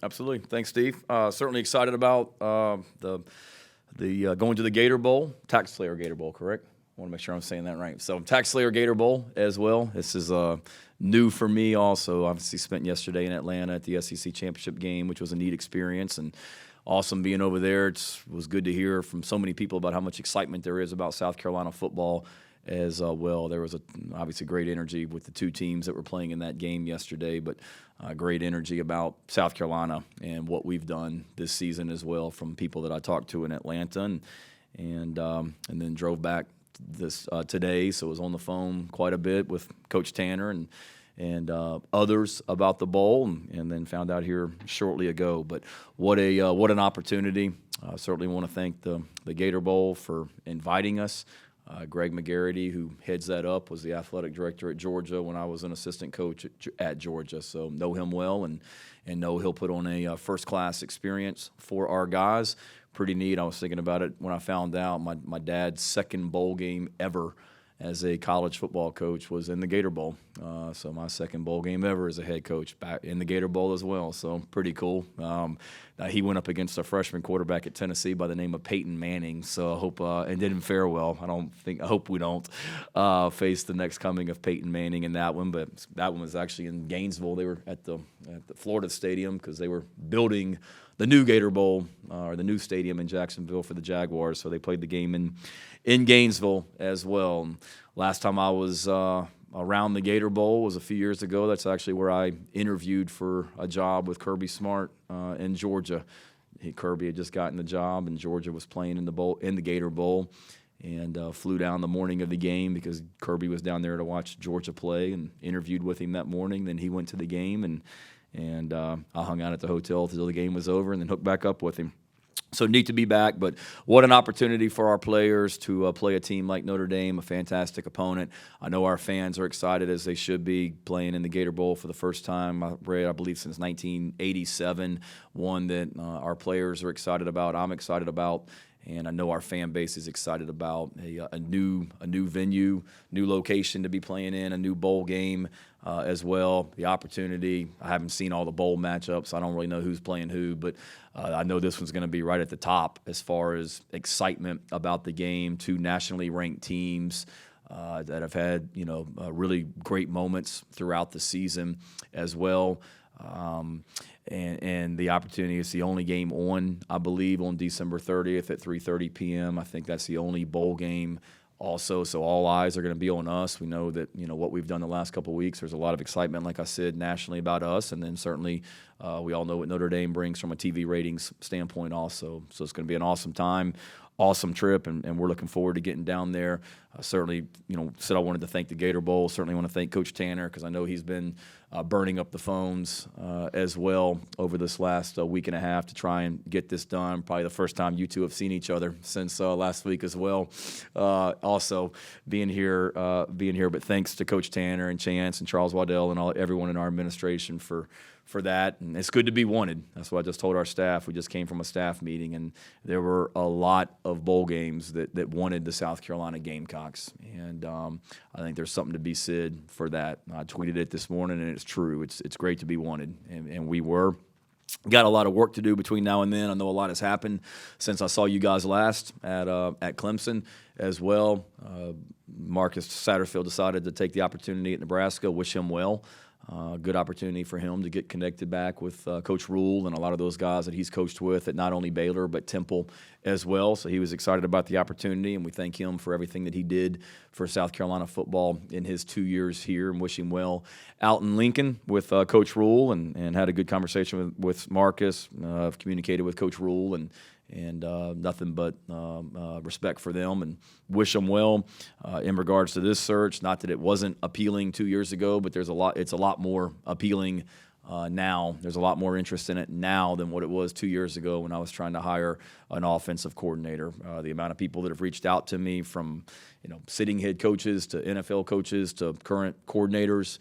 Absolutely. Thanks, Steve. Certainly excited about the going to the Gator Bowl, Tax Slayer Gator Bowl, correct? I want to make sure I'm saying that right. So Tax Slayer Gator Bowl as well. This is new for me also. Obviously spent yesterday in Atlanta at the SEC Championship game, which was a neat experience and awesome being over there. It was good to hear from so many people about how much excitement there is about South Carolina football as well. There was obviously great energy with the two teams that were playing in that game yesterday, but great energy about South Carolina and what we've done this season as well from people that I talked to in Atlanta, and then drove back today, so I was on the phone quite a bit with Coach Tanner and others about the bowl, and then found out here shortly ago. But what an opportunity! Certainly want to thank the Gator Bowl for inviting us. Greg McGarity, who heads that up, was the athletic director at Georgia when I was an assistant coach at Georgia, so know him well and know he'll put on a first-class experience for our guys. Pretty neat. I was thinking about it when I found out my dad's second bowl game ever as a college football coach was in the Gator Bowl. So my second bowl game ever as a head coach back in the Gator Bowl as well. So pretty cool. He went up against a freshman quarterback at Tennessee by the name of Peyton Manning. So I hope and didn't fare well. I hope we don't face the next coming of Peyton Manning in that one. But that one was actually in Gainesville. They were at the Florida Stadium because they were building the new Gator Bowl or the new stadium in Jacksonville for the Jaguars. So they played the game in Gainesville as well. Last time I was around the Gator Bowl was a few years ago. That's actually where I interviewed for a job with Kirby Smart in Georgia. Kirby had just gotten the job, and Georgia was playing in the Gator Bowl, and flew down the morning of the game because Kirby was down there to watch Georgia play, and interviewed with him that morning. Then he went to the game, and I hung out at the hotel until the game was over, and then hooked back up with him. So neat to be back, but what an opportunity for our players to play a team like Notre Dame, a fantastic opponent. I know our fans are excited, as they should be, playing in the Gator Bowl for the first time, I believe, since 1987, one that our players are excited about, I'm excited about, and I know our fan base is excited about a new venue, new location to be playing in, a new bowl game as well. The opportunity, I haven't seen all the bowl matchups, so I don't really know who's playing who, but I know this one's going to be right at the top as far as excitement about the game. Two nationally ranked teams that have had really great moments throughout the season as well. And the opportunity is the only game on, I believe, on December 30th at 3:30 p.m. I think that's the only bowl game also, so all eyes are going to be on us. We know that what we've done the last couple of weeks. There's a lot of excitement, like I said, nationally about us, and then certainly we all know what Notre Dame brings from a TV ratings standpoint also. So it's going to be an awesome time, awesome trip, and we're looking forward to getting down there. Certainly, said I wanted to thank the Gator Bowl. Certainly want to thank Coach Tanner because I know he's been burning up the phones as well over this last week and a half to try and get this done. Probably the first time you two have seen each other since last week as well. Also being here, but thanks to Coach Tanner and Chance and Charles Waddell and everyone in our administration for that, and it's good to be wanted. That's what I just told our staff. We just came from a staff meeting, and there were a lot of bowl games that wanted the South Carolina Gamecocks, and I think there's something to be said for that. I tweeted it this morning, and it's true. It's great to be wanted, and we were. Got a lot of work to do between now and then. I know a lot has happened since I saw you guys last at Clemson as well. Marcus Satterfield decided to take the opportunity at Nebraska. Wish him well. Good opportunity for him to get connected back with Coach Rule and a lot of those guys that he's coached with at not only Baylor but Temple as well. So he was excited about the opportunity, and we thank him for everything that he did for South Carolina football in his 2 years here, and wish him well out in Lincoln with Coach Rule, and had a good conversation with Marcus. I've communicated with Coach Rule, and nothing but respect for them, and wish them well in regards to this search. Not that it wasn't appealing 2 years ago, but it's a lot more appealing now. There's a lot more interest in it now than what it was 2 years ago when I was trying to hire an offensive coordinator. The amount of people that have reached out to me, from sitting head coaches to NFL coaches to current coordinators,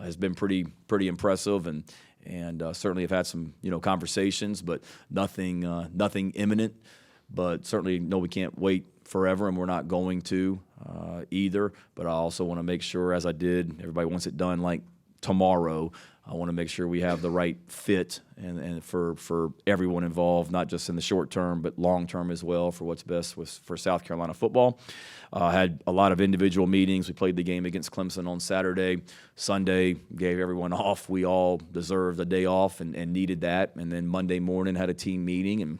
has been pretty impressive, and certainly have had some conversations, but nothing imminent. But certainly no, we can't wait forever, and we're not going to either. But I also want to make sure, as I did, everybody wants it done like tomorrow. I want to make sure we have the right fit and for everyone involved, not just in the short term, but long term as well, for what's best for South Carolina football. Had a lot of individual meetings. We played the game against Clemson on Saturday. Sunday, gave everyone off. We all deserved a day off and needed that. And then Monday morning had a team meeting and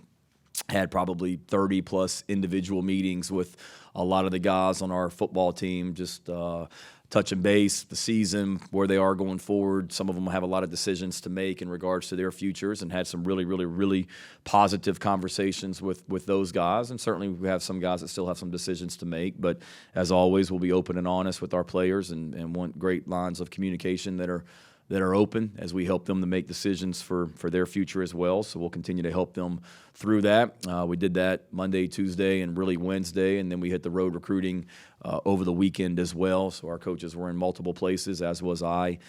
had probably 30-plus individual meetings with a lot of the guys on our football team, just touching base, the season, where they are going forward. Some of them have a lot of decisions to make in regards to their futures, and had some really, really, really positive conversations with those guys. And certainly we have some guys that still have some decisions to make. But as always, we'll be open and honest with our players and want great lines of communication that are open as we help them to make decisions for their future as well. So we'll continue to help them through that. We did that Monday, Tuesday, and really Wednesday, and then we hit the road recruiting over the weekend as well. So our coaches were in multiple places, as was I,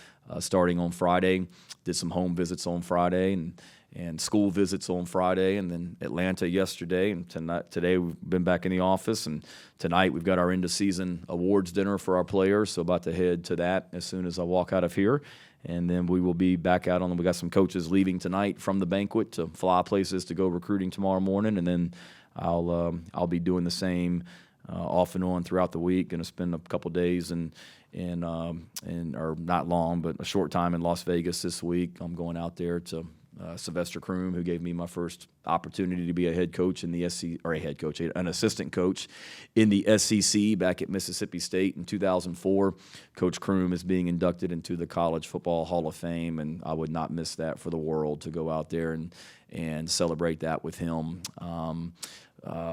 starting on Friday. Did some home visits on Friday and school visits on Friday, and then Atlanta yesterday. And today we've been back in the office, and tonight we've got our end-of-season awards dinner for our players. So about to head to that as soon as I walk out of here. And then we will be back out on. We got some coaches leaving tonight from the banquet to fly places to go recruiting tomorrow morning, and then I'll be doing the same off and on throughout the week. Going to spend a couple days or not long, but a short time in Las Vegas this week. I'm going out there to Sylvester Croom, who gave me my first opportunity to be a head coach in the SEC, or an assistant coach in the SEC back at Mississippi State in 2004. Coach Croom is being inducted into the College Football Hall of Fame, and I would not miss that for the world, to go out there and celebrate that with him.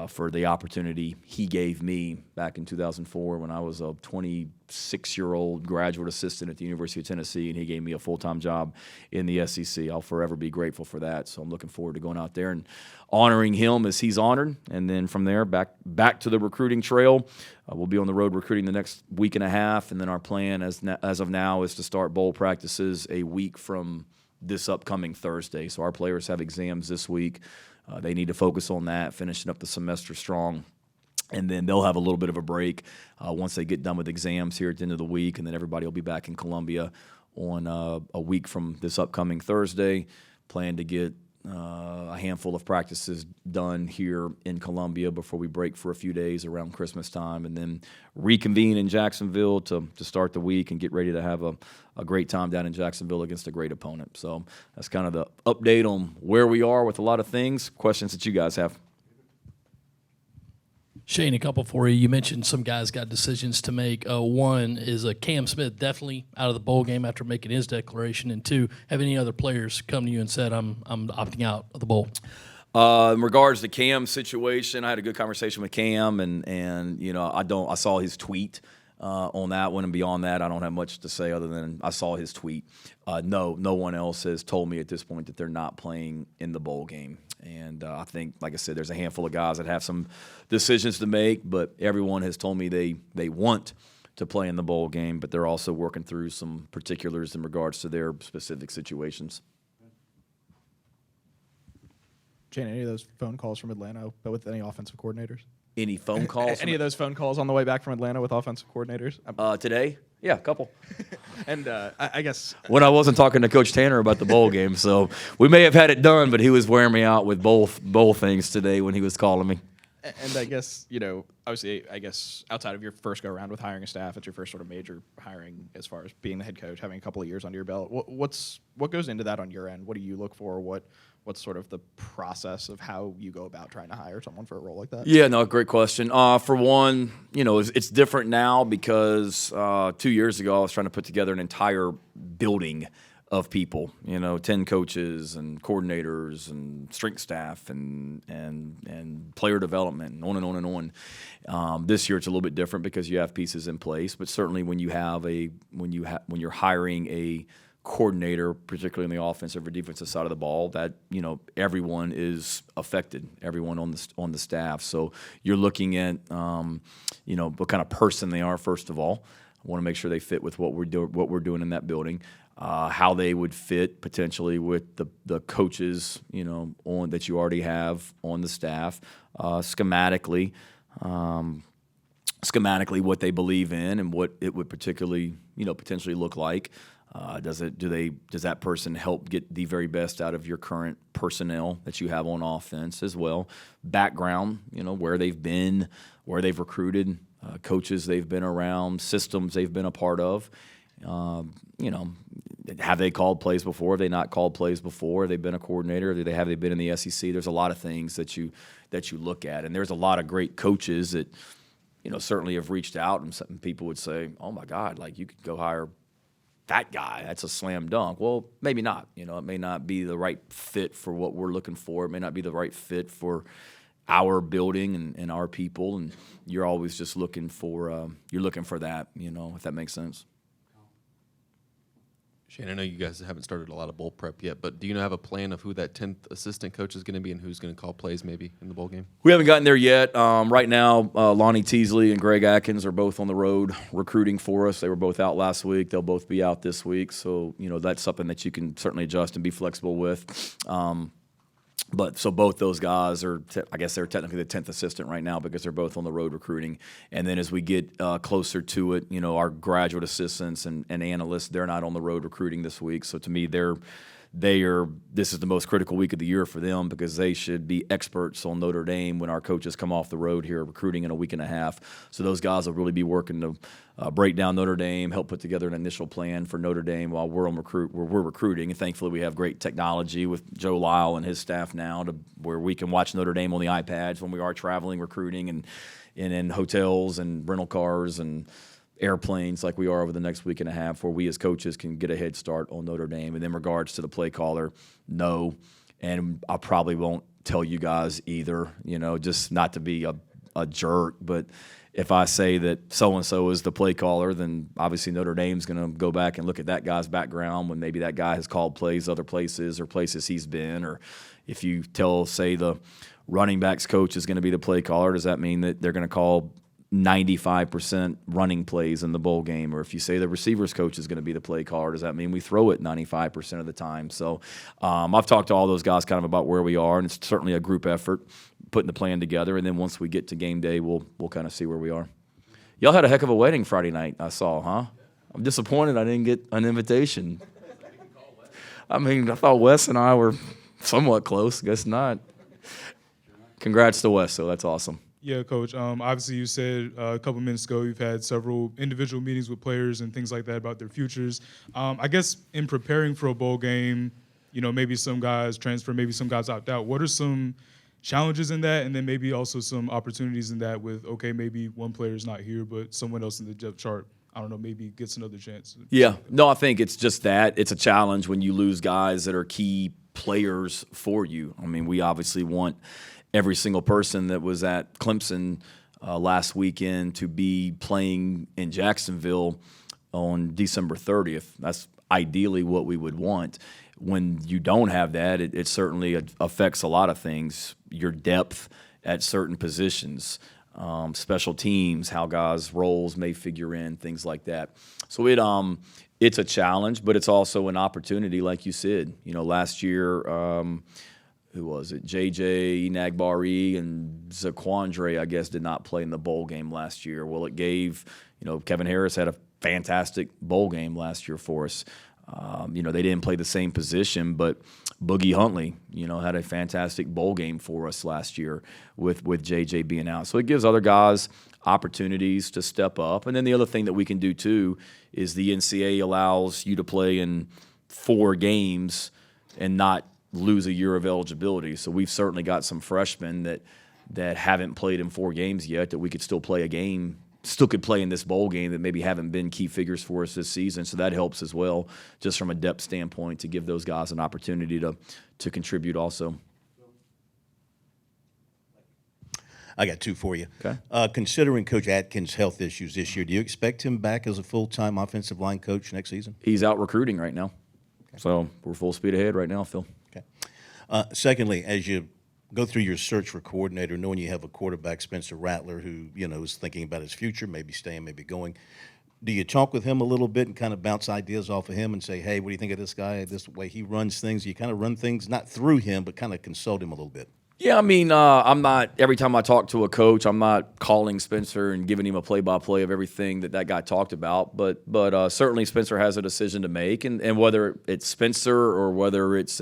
For the opportunity he gave me back in 2004 when I was a 26-year-old graduate assistant at the University of Tennessee, and he gave me a full-time job in the SEC. I'll forever be grateful for that. So I'm looking forward to going out there and honoring him as he's honored. And then from there, back to the recruiting trail. We'll be on the road recruiting the next week and a half, and then our plan as of now is to start bowl practices a week from this upcoming Thursday. So our players have exams this week. They need to focus on that, finishing up the semester strong. And then they'll have a little bit of a break once they get done with exams here at the end of the week. And then everybody will be back in Columbia on a week from this upcoming Thursday. Plan to get a handful of practices done here in Columbia before we break for a few days around Christmas time, and then reconvene in Jacksonville to start the week and get ready to have a great time down in Jacksonville against a great opponent. So that's kind of the update on where we are with a lot of things. Questions that you guys have? Shane, a couple for you. You mentioned some guys got decisions to make. One is Cam Smith definitely out of the bowl game after making his declaration. And two, have any other players come to you and said, I'm opting out of the bowl? In regards to Cam's situation, I had a good conversation with Cam, and I saw his tweet on that one, and beyond that, I don't have much to say other than I saw his tweet. No one else has told me at this point that they're not playing in the bowl game. And I think, like I said, there's a handful of guys that have some decisions to make, but everyone has told me they want to play in the bowl game, but they're also working through some particulars in regards to their specific situations. Shane, any of those phone calls from Atlanta, but with any offensive coordinators? Any phone calls? Any of those phone calls on the way back from Atlanta with offensive coordinators? Today? Yeah, a couple. And I guess when I wasn't talking to Coach Tanner about the bowl game, so we may have had it done, but he was wearing me out with both things today when he was calling me. And I guess, obviously, outside of your first go-around with hiring a staff, it's your first sort of major hiring as far as being the head coach, having a couple of years under your belt. What goes into that on your end? What do you look for? What's sort of the process of how you go about trying to hire someone for a role like that? Yeah, no, great question. For one, it's different now because 2 years ago I was trying to put together an entire building of people, 10 coaches and coordinators and strength staff and player development and on and on and on. This year it's a little bit different because you have pieces in place, but certainly when you're hiring a coordinator, particularly on the offensive or defensive side of the ball, that everyone is affected, everyone on the staff. So you're looking at what kind of person they are. First of all, I want to make sure they fit with what we're doing in that building. How they would fit potentially with the coaches, that you already have on the staff, schematically what they believe in and what it would particularly, potentially look like. Does that person help get the very best out of your current personnel that you have on offense as well? Background, where they've been, where they've recruited, coaches they've been around, systems they've been a part of. Have they called plays before? Have they not called plays before? Have they been a coordinator? Have they been in the SEC? There's a lot of things that you look at, and there's a lot of great coaches that certainly have reached out, and some people would say, "Oh my God, like you could go hire that guy. That's a slam dunk." Well, maybe not. It may not be the right fit for what we're looking for. It may not be the right fit for our building and our people, and you're always just looking for that. If that makes sense. Shane, I know you guys haven't started a lot of bowl prep yet, but do you have a plan of who that 10th assistant coach is going to be and who's going to call plays maybe in the bowl game? We haven't gotten there yet. Right now, Lonnie Teasley and Greg Atkins are both on the road recruiting for us. They were both out last week. They'll both be out this week. So, that's something that you can certainly adjust and be flexible with. So both those guys are, I guess they're technically the 10th assistant right now because they're both on the road recruiting. And then as we get closer to it, our graduate assistants and analysts, they're not on the road recruiting this week. So to me, this is the most critical week of the year for them because they should be experts on Notre Dame when our coaches come off the road here recruiting in a week and a half. So those guys will really be working to break down Notre Dame, help put together an initial plan for Notre Dame while we're recruiting. And thankfully, we have great technology with Joe Lyle and his staff now to where we can watch Notre Dame on the iPads when we are traveling, recruiting, and in hotels and rental cars and airplanes like we are over the next week and a half, where we as coaches can get a head start on Notre Dame. And in regards to the play caller, no, and I probably won't tell you guys either, just not to be a jerk, but if I say that so-and-so is the play caller, then obviously Notre Dame's going to go back and look at that guy's background when maybe that guy has called plays other places or places he's been. Or if you say the running backs coach is going to be the play caller, does that mean that they're going to call 95% running plays in the bowl game? Or if you say the receivers coach is going to be the play caller, does that mean we throw it 95% of the time? So I've talked to all those guys kind of about where we are, and it's certainly a group effort, putting the plan together, and then once we get to game day, we'll kind of see where we are. Y'all had a heck of a wedding Friday night, I saw, huh? I'm disappointed I didn't get an invitation. I thought Wes and I were somewhat close. Guess not. Congrats to Wes, so that's awesome. Yeah, Coach. Obviously, you said a couple minutes ago you've had several individual meetings with players and things like that about their futures. I guess in preparing for a bowl game, maybe some guys transfer, maybe some guys opt out. What are some challenges in that, and then maybe also some opportunities in that with, okay, maybe one player is not here, but someone else in the depth chart, I don't know, maybe gets another chance? Yeah. No, I think it's just that. It's a challenge when you lose guys that are key players for you. We obviously want every single person that was at Clemson last weekend to be playing in Jacksonville on December 30th. That's ideally what we would want. When you don't have that, it certainly affects a lot of things. Your depth at certain positions, special teams, how guys' roles may figure in, things like that. So it's a challenge, but it's also an opportunity, like you said. Last year, who was it? JJ, Enagbari, and Zaquandre, I guess, did not play in the bowl game last year. Well, it gave, Kevin Harris had a fantastic bowl game last year for us. They didn't play the same position, but Boogie Huntley, had a fantastic bowl game for us last year with JJ being out. So it gives other guys opportunities to step up. And then the other thing that we can do too is the NCAA allows you to play in 4 games and not lose a year of eligibility. So we've certainly got some freshmen that haven't played in 4 games yet that we could still play a game, still could play in this bowl game that maybe haven't been key figures for us this season. So that helps as well, just from a depth standpoint, to give those guys an opportunity to contribute also. I got 2 for you. Okay. Considering Coach Atkins' health issues this year, do you expect him back as a full-time offensive line coach next season? He's out recruiting right now. Okay. So we're full speed ahead right now, Phil. Okay. Secondly, as you go through your search for coordinator, knowing you have a quarterback, Spencer Rattler, who, is thinking about his future, maybe staying, maybe going, do you talk with him a little bit and kind of bounce ideas off of him and say, hey, what do you think of this guy, this way he runs things? You kind of run things not through him, but kind of consult him a little bit. Yeah, I mean, I'm not, every time I talk to a coach, I'm not calling Spencer and giving him a play-by-play of everything that guy talked about. But certainly Spencer has a decision to make. And whether it's Spencer or whether it's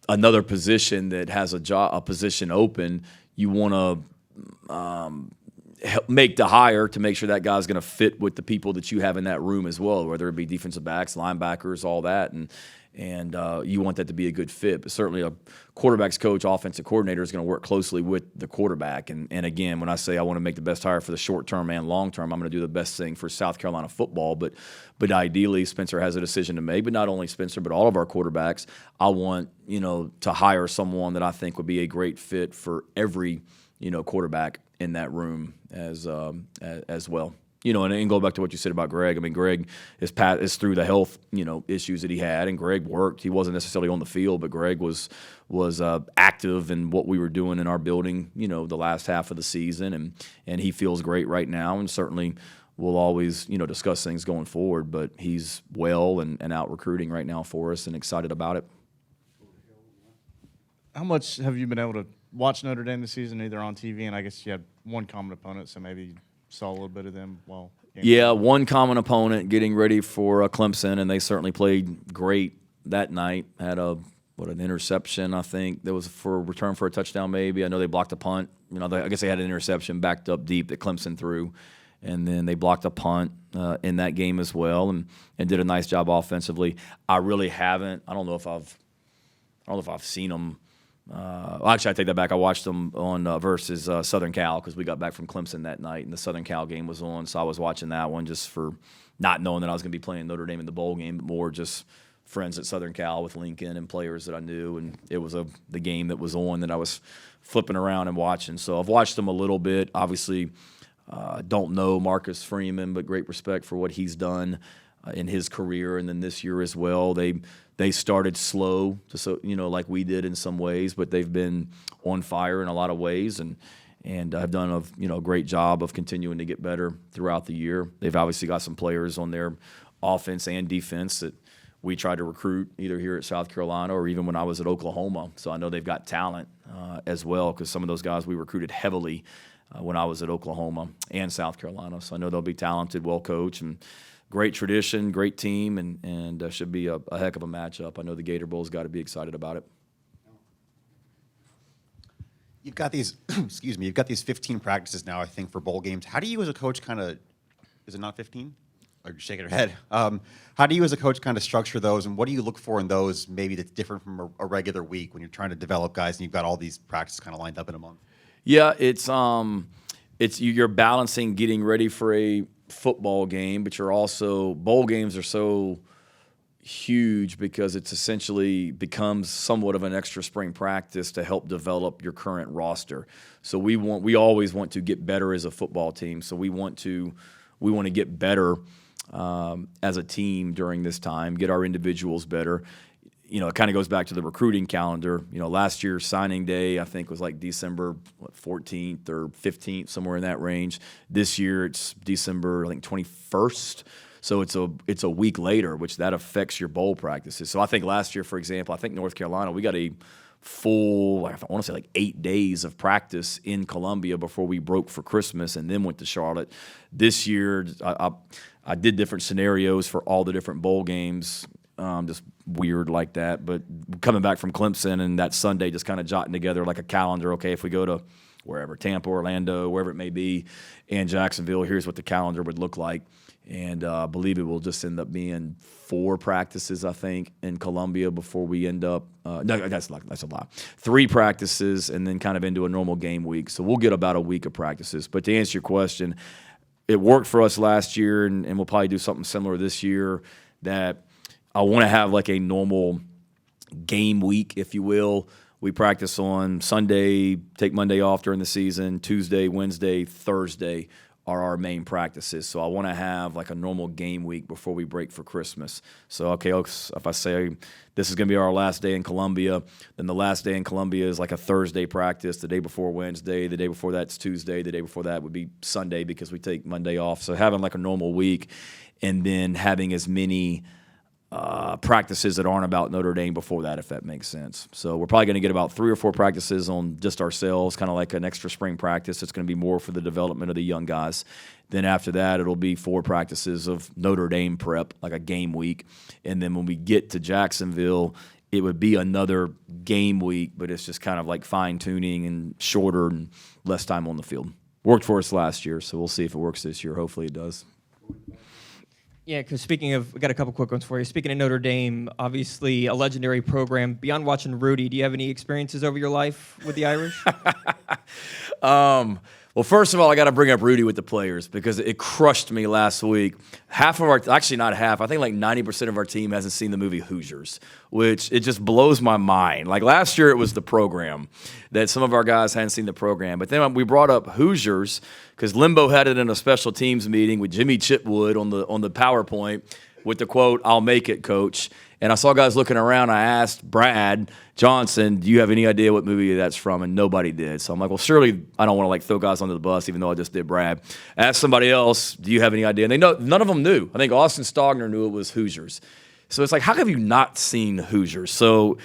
another position that has a position open, you want to make the hire to make sure that guy's going to fit with the people that you have in that room as well, whether it be defensive backs, linebackers, all that. And you want that to be a good fit. But certainly a quarterback's coach, offensive coordinator is going to work closely with the quarterback. And again, when I say I want to make the best hire for the short term and long term, I'm going to do the best thing for South Carolina football. But ideally, Spencer has a decision to make. But not only Spencer, but all of our quarterbacks. I want to hire someone that I think would be a great fit for every quarterback in that room as well. And go back to what you said about Greg. I mean, Greg is through the health, issues that he had, and Greg worked. He wasn't necessarily on the field, but Greg was active in what we were doing in our building, the last half of the season, and he feels great right now, and certainly we'll always, discuss things going forward. But he's well and out recruiting right now for us, and excited about it. How much have you been able to watch Notre Dame this season, either on TV, and I guess you had one common opponent, so maybe saw a little bit of them while Yeah, one common opponent getting ready for Clemson, and they certainly played great that night. Had an interception, I think. That was for a return for a touchdown maybe. I know they blocked a punt. I guess they had an interception backed up deep that Clemson threw, and then they blocked a punt in that game as well and did a nice job offensively. I really haven't. I don't know if I've seen them. Actually, I take that back. I watched them on versus Southern Cal because we got back from Clemson that night, and the Southern Cal game was on, so I was watching that one just for not knowing that I was going to be playing Notre Dame in the bowl game, but more just friends at Southern Cal with Lincoln and players that I knew, and it was the game that was on that I was flipping around and watching. So I've watched them a little bit. Obviously, don't know Marcus Freeman, but great respect for what he's done in his career, and then this year as well. They started slow, like we did in some ways, but they've been on fire in a lot of ways, and have done a great job of continuing to get better throughout the year. They've obviously got some players on their offense and defense that we tried to recruit either here at South Carolina or even when I was at Oklahoma. So I know they've got talent as well, because some of those guys we recruited heavily when I was at Oklahoma and South Carolina. So I know they'll be talented, well coached, and great tradition, great team, and should be a heck of a matchup. I know the Gator Bowl's got to be excited about it. You've got these, you've got these 15 practices now, I think, for bowl games. How do you as a coach is it not 15? Or you're shaking your head. How do you as a coach kind of structure those, and what do you look for in those maybe that's different from a regular week when you're trying to develop guys and you've got all these practices kind of lined up in a month? Yeah, you're balancing getting ready for a football game, but bowl games are so huge because it's essentially becomes somewhat of an extra spring practice to help develop your current roster. So we always want to get better as a football team. So we want to get better as a team during this time, get our individuals better. It kind of goes back to the recruiting calendar. Last year's signing day, I think, was like December 14th or 15th, somewhere in that range. This year, it's December, I think, 21st. So it's a week later, which that affects your bowl practices. So I think last year, for example, I think North Carolina, we got a full, I want to say 8 days of practice in Columbia before we broke for Christmas and then went to Charlotte. This year, I did different scenarios for all the different bowl games. Just weird like that. But coming back from Clemson and that Sunday, just kind of jotting together like a calendar. Okay, if we go to wherever, Tampa, Orlando, wherever it may be, and Jacksonville, here's what the calendar would look like. And I believe it will just end up being 4 practices, I think, in Columbia before we end up no, that's a lot. 3 practices and then kind of into a normal game week. So we'll get about a week of practices. But to answer your question, it worked for us last year, and we'll probably do something similar this year, that I want to have like a normal game week, if you will. We practice on Sunday, take Monday off during the season. Tuesday, Wednesday, Thursday are our main practices. So I want to have like a normal game week before we break for Christmas. So, okay, if I say this is going to be our last day in Columbia, then the last day in Columbia is like a Thursday practice, the day before Wednesday, the day before that's Tuesday, the day before that would be Sunday because we take Monday off. So having like a normal week and then having as many practices that aren't about Notre Dame before that, if that makes sense. So we're probably going to get about 3 or 4 practices on just ourselves, kind of like an extra spring practice. It's going to be more for the development of the young guys. Then after that, it'll be 4 practices of Notre Dame prep, like a game week. And then when we get to Jacksonville, it would be another game week, but it's just kind of like fine-tuning and shorter and less time on the field. Worked for us last year, so we'll see if it works this year. Hopefully it does. Yeah, because speaking of, we got a couple quick ones for you. Speaking of Notre Dame, obviously a legendary program. Beyond watching Rudy, do you have any experiences over your life with the Irish? Well, first of all, I got to bring up Rudy with the players because it crushed me last week. Half of our, actually not half, I think like 90% of our team hasn't seen the movie Hoosiers, which it just blows my mind. Like last year, it was the program that some of our guys hadn't seen the program. But then we brought up Hoosiers because Limbo had it in a special teams meeting with Jimmy Chitwood on the PowerPoint with the quote, "I'll make it, coach." And I saw guys looking around. I asked Brad Johnson, "Do you have any idea what movie that's from?" And nobody did. So I'm like, well, surely I don't want to like throw guys under the bus, even though I just did Brad. Asked somebody else, "Do you have any idea?" And they know none of them knew. I think Austin Stogner knew it was Hoosiers. So it's like, how have you not seen Hoosiers? So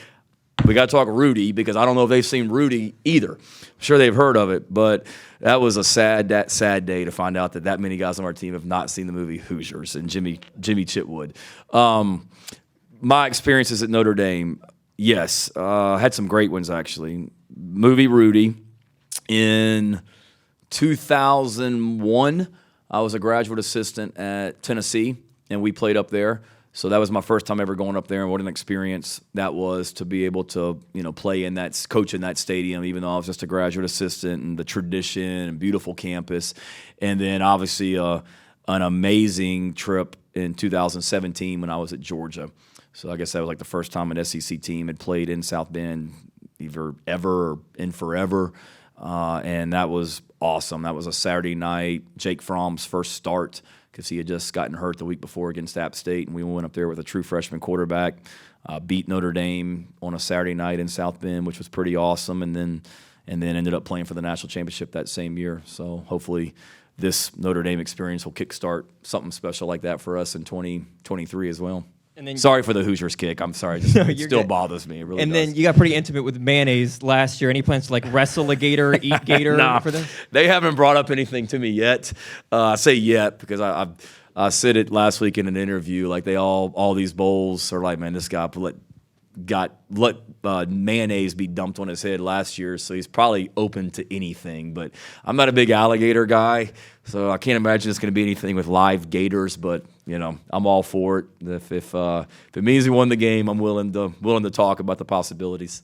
we got to talk Rudy because I don't know if they've seen Rudy either. I'm sure they've heard of it, but that was a sad day to find out that many guys on our team have not seen the movie Hoosiers and Jimmy Chitwood. My experiences at Notre Dame, yes, had some great ones actually. Movie Rudy. In 2001, I was a graduate assistant at Tennessee, and we played up there. So that was my first time ever going up there, and what an experience that was to be able to, play in that, coach in that stadium, even though I was just a graduate assistant, and the tradition and beautiful campus. And then obviously an amazing trip in 2017 when I was at Georgia. So I guess that was like the first time an SEC team had played in South Bend, either ever or in forever. And that was awesome. That was a Saturday night, Jake Fromm's first start because he had just gotten hurt the week before against App State. And we went up there with a true freshman quarterback, beat Notre Dame on a Saturday night in South Bend, which was pretty awesome. And then ended up playing for the national championship that same year. So hopefully this Notre Dame experience will kickstart something special like that for us in 2023 as well. And then sorry for the Hoosiers kick. I'm sorry. It still good. bothers me. It really and does. then you got pretty intimate with mayonnaise last year. Any plans to like wrestle a gator, eat gator for this? They haven't brought up anything to me yet. I say yet because I said it last week in an interview. Like all these bowls are like, man, this guy let mayonnaise be dumped on his head last year, so he's probably open to anything. But I'm not a big alligator guy, so I can't imagine it's going to be anything with live gators. But I'm all for it. If it means we won the game, I'm willing to talk about the possibilities.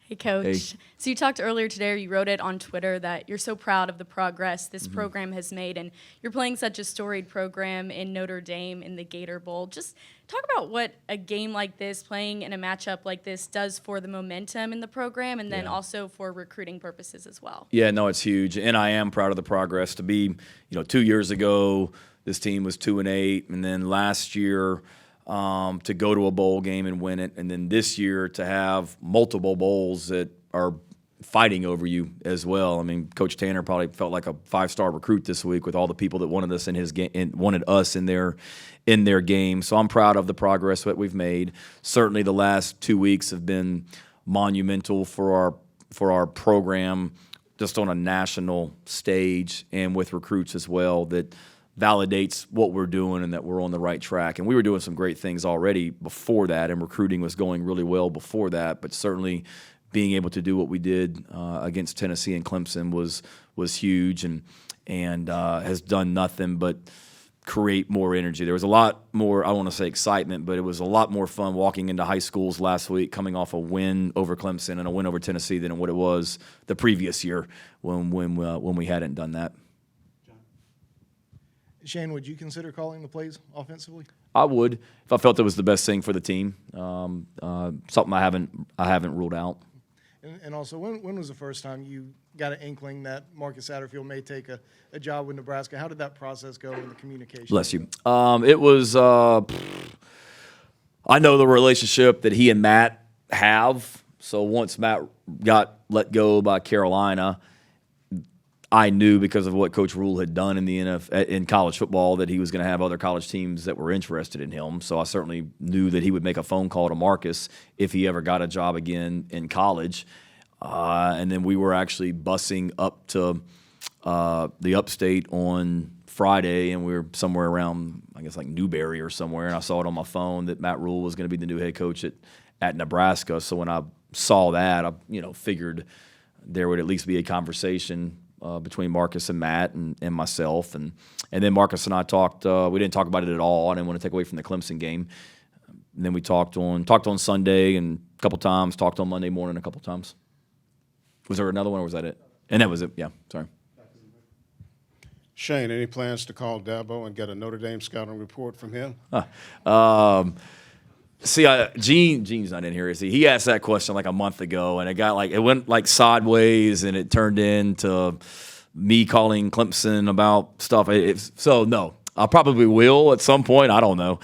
Hey, Coach. Hey. So you talked earlier today, or you wrote it on Twitter, that you're so proud of the progress this program has made, and you're playing such a storied program in Notre Dame in the Gator Bowl. Just talk about what a game like this, playing in a matchup like this, does for the momentum in the program, and then also for recruiting purposes as well. Yeah, no, it's huge, and I am proud of the progress. To be, 2 years ago, this team was 2-8, and then last year, to go to a bowl game and win it, and then this year to have multiple bowls that are fighting over you as well. I mean, Coach Tanner probably felt like a 5-star recruit this week with all the people that wanted us in his game and wanted us in their game. So I'm proud of the progress that we've made. Certainly, the last 2 weeks have been monumental for our program, just on a national stage and with recruits as well. That validates what we're doing and that we're on the right track. And we were doing some great things already before that, and recruiting was going really well before that. But certainly being able to do what we did against Tennessee and Clemson was huge, and has done nothing but create more energy. There was a lot more, I don't want to say excitement, but it was a lot more fun walking into high schools last week, coming off a win over Clemson and a win over Tennessee than what it was the previous year when we hadn't done that. Shane, would you consider calling the plays offensively? I would, if I felt it was the best thing for the team. Something I haven't ruled out. And also, when was the first time you got an inkling that Marcus Satterfield may take a job with Nebraska? How did that process go in the communication? Bless you. It was, I know the relationship that he and Matt have. So once Matt got let go by Carolina, I knew because of what Coach Rule had done in the in college football that he was going to have other college teams that were interested in him. So I certainly knew that he would make a phone call to Marcus if he ever got a job again in college. And then we were actually busing up to the upstate on Friday, and we were somewhere around, I guess, like Newberry or somewhere, and I saw it on my phone that Matt Rule was going to be the new head coach at Nebraska. So when I saw that, I figured there would at least be a conversation between Marcus and Matt and myself, and then Marcus and I talked. We didn't talk about it at all. I didn't want to take away from the Clemson game. And then we talked on Sunday and a couple times. Talked on Monday morning a couple times. Was there another one, or was that it? And that was it. Yeah. Sorry. Shane, any plans to call Dabo and get a Notre Dame scouting report from him? See, Gene's not in here, is he? He asked that question like a month ago, and it went like sideways, and it turned into me calling Clemson about stuff. So no, I probably will at some point. I don't know.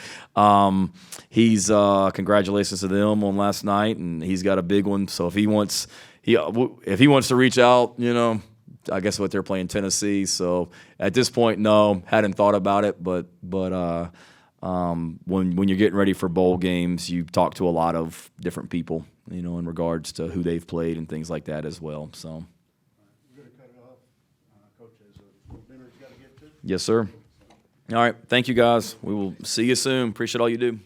He's congratulations to them on last night, and he's got a big one. So if he wants to reach out, I guess what they're playing Tennessee. So at this point, no, hadn't thought about it. But when you're getting ready for bowl games, you talk to a lot of different people, in regards to who they've played and things like that as well. So. You're going to cut it off. Coach has a little dinner he's got to get to. Yes, sir. All right. Thank you, guys. We will see you soon. Appreciate all you do.